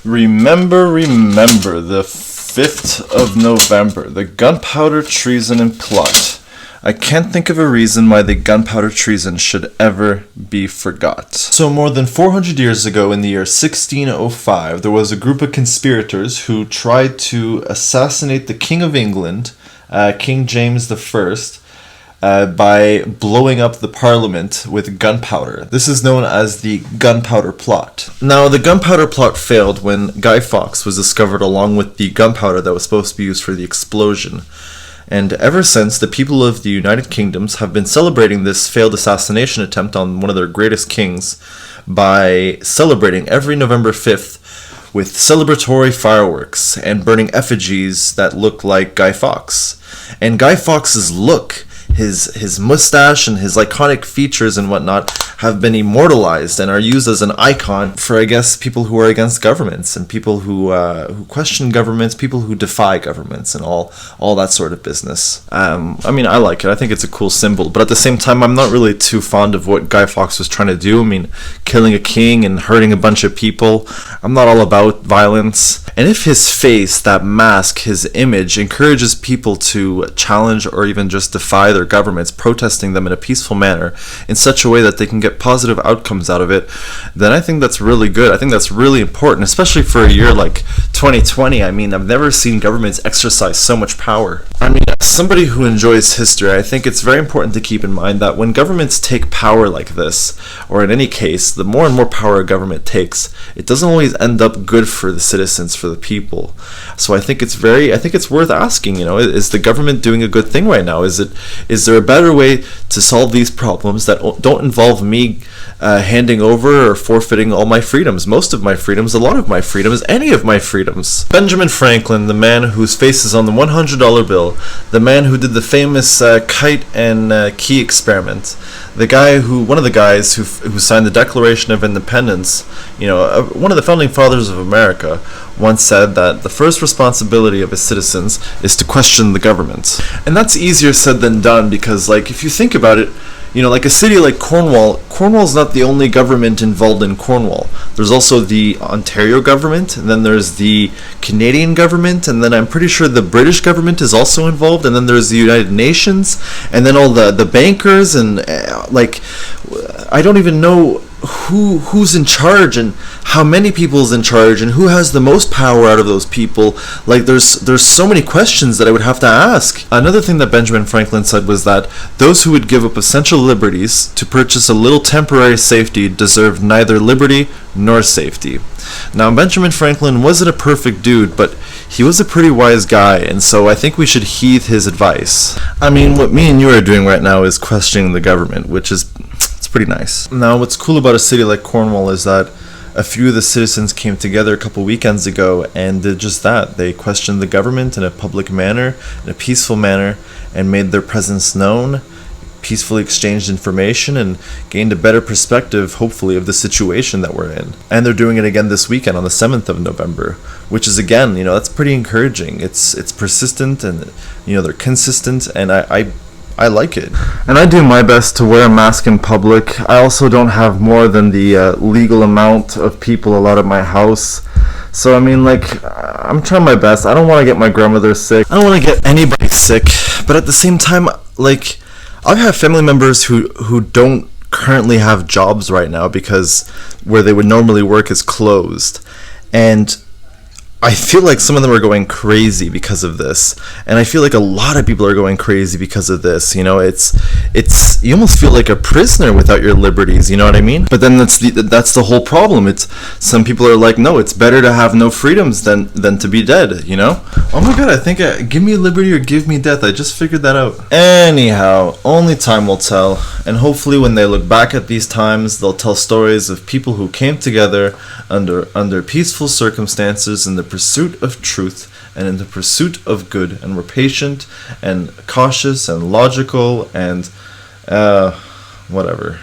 Remember, the 5th of November, the gunpowder treason and plot. I can't think of a reason why the gunpowder treason should ever be forgot. So more than 400 years ago, in the year 1605, there was a group of conspirators who tried to assassinate the King of England, King James I, by blowing up the Parliament with gunpowder. This is known as the gunpowder plot. Now, the gunpowder plot failed when Guy Fawkes was discovered along with the gunpowder that was supposed to be used for the explosion. And ever since, the people of the United Kingdoms have been celebrating this failed assassination attempt on one of their greatest kings by celebrating every November 5th with celebratory fireworks and burning effigies that look like Guy Fawkes. And Guy Fawkes' look, his mustache and his iconic features and whatnot have been immortalized and are used as an icon for, I guess, people who are against governments and people who question governments, people who defy governments and all that sort of business. I mean, I like it. I think it's a cool symbol, but at the same time, I'm not really too fond of what Guy Fawkes was trying to do. I mean, killing a king and hurting a bunch of people. I'm not all about violence. And if his face, that mask, his image, encourages people to challenge or even just defy their governments, protesting them in a peaceful manner in such a way that they can get positive outcomes out of it, then I think that's really good. I think that's really important, especially for a year like 2020. I mean, I've never seen governments exercise so much power. I mean, as somebody who enjoys history, I think it's very important to keep in mind that when governments take power like this, or in any case, the more and more power a government takes, it doesn't always end up good for the citizens, for the people. So I think it's worth asking, is the government doing a good thing right now? Is there a better way to solve these problems that don't involve me handing over or forfeiting all my freedoms, most of my freedoms, a lot of my freedoms, any of my freedoms? Benjamin Franklin, the man whose face is on the $100 bill, the man who did the famous kite and key experiment, one of the guys who signed the Declaration of Independence, one of the founding fathers of America, once said that the first responsibility of his citizens is to question the government. And that's easier said than done because, if you think about it, like a city like Cornwall's not the only government involved in Cornwall. There's also the Ontario government, and then there's the Canadian government, and then I'm pretty sure the British government is also involved, and then there's the United Nations, and then all the bankers, and I don't even know who's in charge and how many people's in charge and who has the most power out of those people. There's so many questions that I would have to ask. Another thing that Benjamin Franklin said was that those who would give up essential liberties to purchase a little temporary safety deserved neither liberty nor safety. Now, Benjamin Franklin wasn't a perfect dude, but he was a pretty wise guy, and so I think we should heed his advice. I mean, what me and you are doing right now is questioning the government, which is pretty nice. Now, what's cool about a city like Cornwall is that a few of the citizens came together a couple weekends ago and did just that. They questioned the government in a public manner, in a peaceful manner, and made their presence known, peacefully exchanged information, and gained a better perspective, hopefully, of the situation that we're in. And they're doing it again this weekend on the 7th of November, which is, again, that's pretty encouraging. It's persistent and, they're consistent, and I like it. And I do my best to wear a mask in public. I also don't have more than the legal amount of people allowed at my house. So, I mean, I'm trying my best. I don't want to get my grandmother sick. I don't want to get anybody sick. But at the same time, I have family members who don't currently have jobs right now because where they would normally work is closed. And I feel like some of them are going crazy because of this, and I feel like a lot of people are going crazy because of this. It's you almost feel like a prisoner without your liberties. You know what I mean? But then that's the whole problem. It's some people are like, no, it's better to have no freedoms than to be dead. Oh my God, I think give me liberty or give me death. I just figured that out. Anyhow, only time will tell, and hopefully when they look back at these times, they'll tell stories of people who came together under peaceful circumstances in the pursuit of truth and in the pursuit of good, and were patient and cautious and logical and whatever.